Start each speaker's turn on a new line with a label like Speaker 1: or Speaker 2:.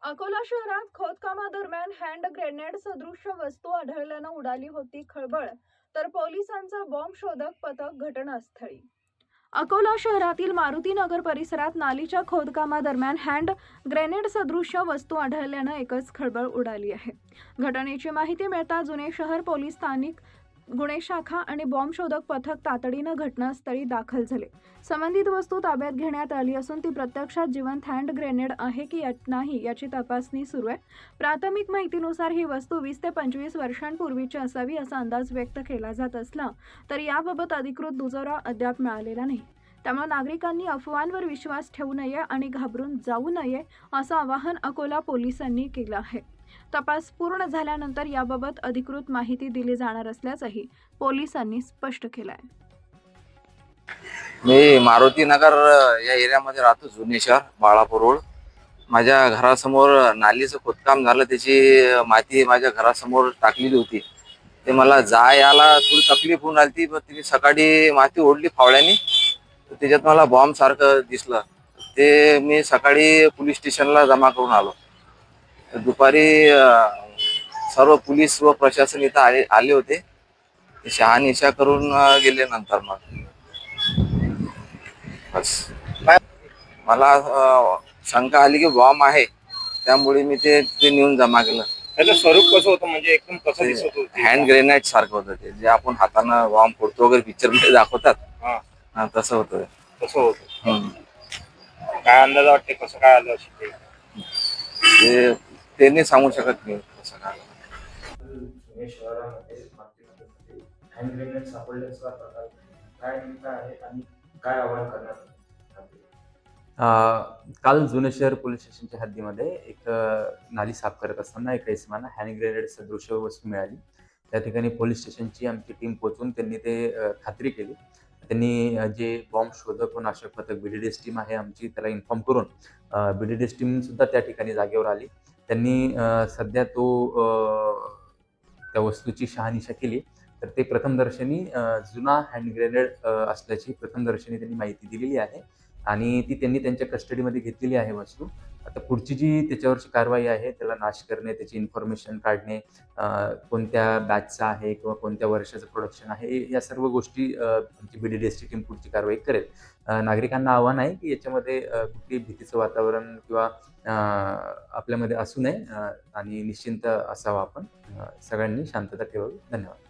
Speaker 1: अकोला शहरात खोदकामादरम्यान hand grenade सदृश्य वस्तू आढळल्यानं उडाली होती खळबळ, तर पोलिसांचं बॉम्ब शोधक पथक घटनास्थळी। अकोला शहरातील मारुती नगर परिसरात नालीच्या खोदकामादरम्यान हँड ग्रेनेड सदृश्य वस्तू आढळल्यानं एकच खळबळ उडाली आहे। घटनेची माहिती मिळताच जुने शहर पोलीस, स्थानिक गुन्हे शाखा आणि बॉम्ब शोधक पथक तातडीनं घटनास्थळी दाखल झाले। संबंधित वस्तू ताब्यात घेण्यात आली असून ती प्रत्यक्षात जिवंत हँड ग्रेनेड आहे की नाही याची तपासणी सुरू आहे। प्राथमिक माहितीनुसार ही वस्तू 20 ते 25 वर्षांपूर्वीची असावी असा अंदाज व्यक्त केला जात असला तरी याबाबत अधिकृत दुजोरा अद्याप मिळालेला नाही। त्यामुळे नागरिकांनी अफवांवर विश्वास ठेवू नये आणि घाबरून जाऊ नये असं आवाहन अकोला पोलिसांनी केलं आहे। तपास पूर्ण झाल्यानंतर याबाबत अधिकृत माहिती दिली जाणार असल्याचंही पोलिसांनी स्पष्ट केलं आहे।
Speaker 2: मी मारुती नगर या एरियामध्ये राहतो, जुने शहर बाळापूर रोड। माझ्या घरासमोर नालीचं खोदकाम झालं, त्याची माती माझ्या घरासमोर टाकलेली होती। ते मला यायला थोडी तकलीफ होऊन आली, पण तिने सकाळी माती ओढली फावड्याने, त्याच्यात मला बॉम्ब सारखं दिसलं। ते मी सकाळी पोलीस स्टेशनला जमा करून आलो। दुपारी सर्व पोलीस व प्रशासन इथं आले होते, शहानिशा करून गेले। नंतर मग बस मला शंका आली की बॉम्ब आहे, त्यामुळे मी ते नेऊन जमा केलं।
Speaker 3: त्याचं स्वरूप कसं होतं, म्हणजे एकदम कसं दिसत होतं?
Speaker 2: हँड ग्रेनेड सारखं होतं ते, जे आपण हातानं बॉम्ब फोडतो वगैरे पिक्चर मध्ये दाखवतात, तसं होतं।
Speaker 3: कसं होतं? काय अंदाज वाटते कसं काय आलं असेल
Speaker 2: ते नाही सांगू शकत मी कसं काय।
Speaker 4: शहरामध्ये हँड ग्रेनेड सापडल्याचा प्रकार काय नेमका आहे आणि काय आवाहन करणार?
Speaker 5: काल जुने शहर पोलीस स्टेशनच्या हद्दीमध्ये एक नाली साफ करत असताना एका इसमाला हँड ग्रेनेड सदृश्य वस्तू मिळाली। त्या ठिकाणी पोलीस स्टेशनची आमची टीम पोहोचून त्यांनी ते खात्री केली। त्यांनी जे बॉम्ब शोधक व नाशक पथक BDDS टीम आहे आमची, त्याला इन्फॉर्म करून BDDS टीम सुद्धा त्या ठिकाणी जागेवर आली। त्यांनी सध्या त्या वस्तूची शहानिशा केली। तर ते प्रथमदर्शनी जुना हँड ग्रेनेड असल्याची प्रथमदर्शनी त्यांनी माहिती दिलेली आहे आणि ती त्यांनी त्यांच्या कस्टडीमध्ये घेतलेली आहे वस्तू। आता पुढची जी त्याच्यावरची कारवाई आहे, त्याला नाश करणे, त्याची इन्फॉर्मेशन काढणे, कोणत्या बॅचचा आहे किंवा कोणत्या वर्षाचं प्रोडक्शन आहे, या सर्व गोष्टी आमची BDDS ची टीम पुढची कारवाई करेल। नागरिकांना आव्हान आहे की याच्यामध्ये कुठलीही भीतीचं वातावरण किंवा आपल्यामध्ये असू नये आणि निश्चिंत असावं आपण। सगळ्यांनी शांतता ठेवावी। धन्यवाद।